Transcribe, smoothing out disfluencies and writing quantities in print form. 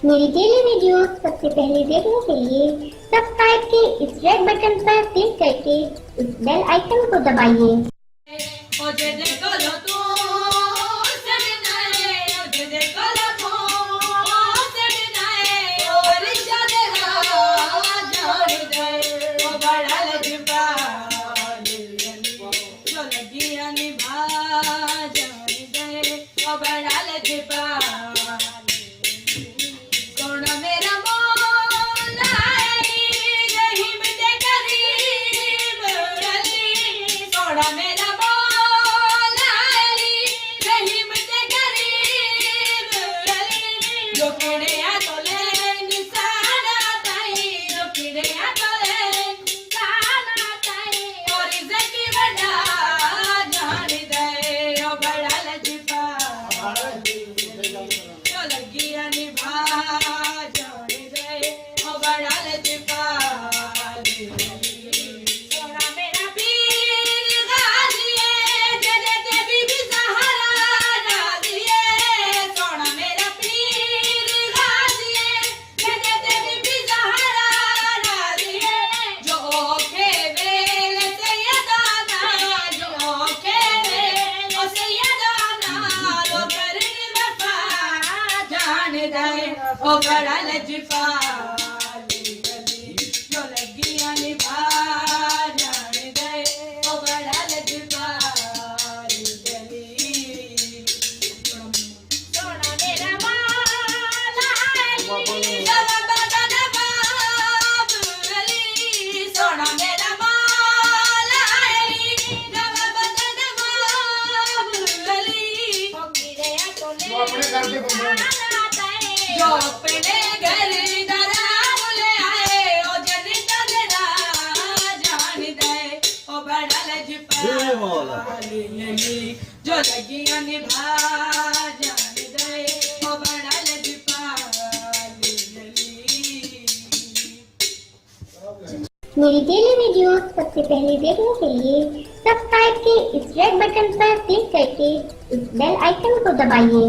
मेरी daily video सबसे पहले देखने के लिए सब्सक्राइब के इस रेड बटन पर क्लिक करके इस बेल आइकन को दबाइए। ओ बड़ा लजपाली गली जो लगियां निभा जाने दे ओ बड़ा लजपाली गली सोना मेरा वाला सोना बदन बाब गली सोना मेरा वाला सोना बदन बाब गली ओ गिरे तो ले जो अपने घर दराम ले आए ओ जनिता जरा जान दे ओ बड़ा लजपाली लली जो लगियां निभा जान दे ओ बड़ा लजपाली लली। मेरी डेली वीडियो सबसे पहले देखने के लिए सब्सक्राइब के इस रेड बटन पर क्लिक करके इस बेल आइकन को दबाइए।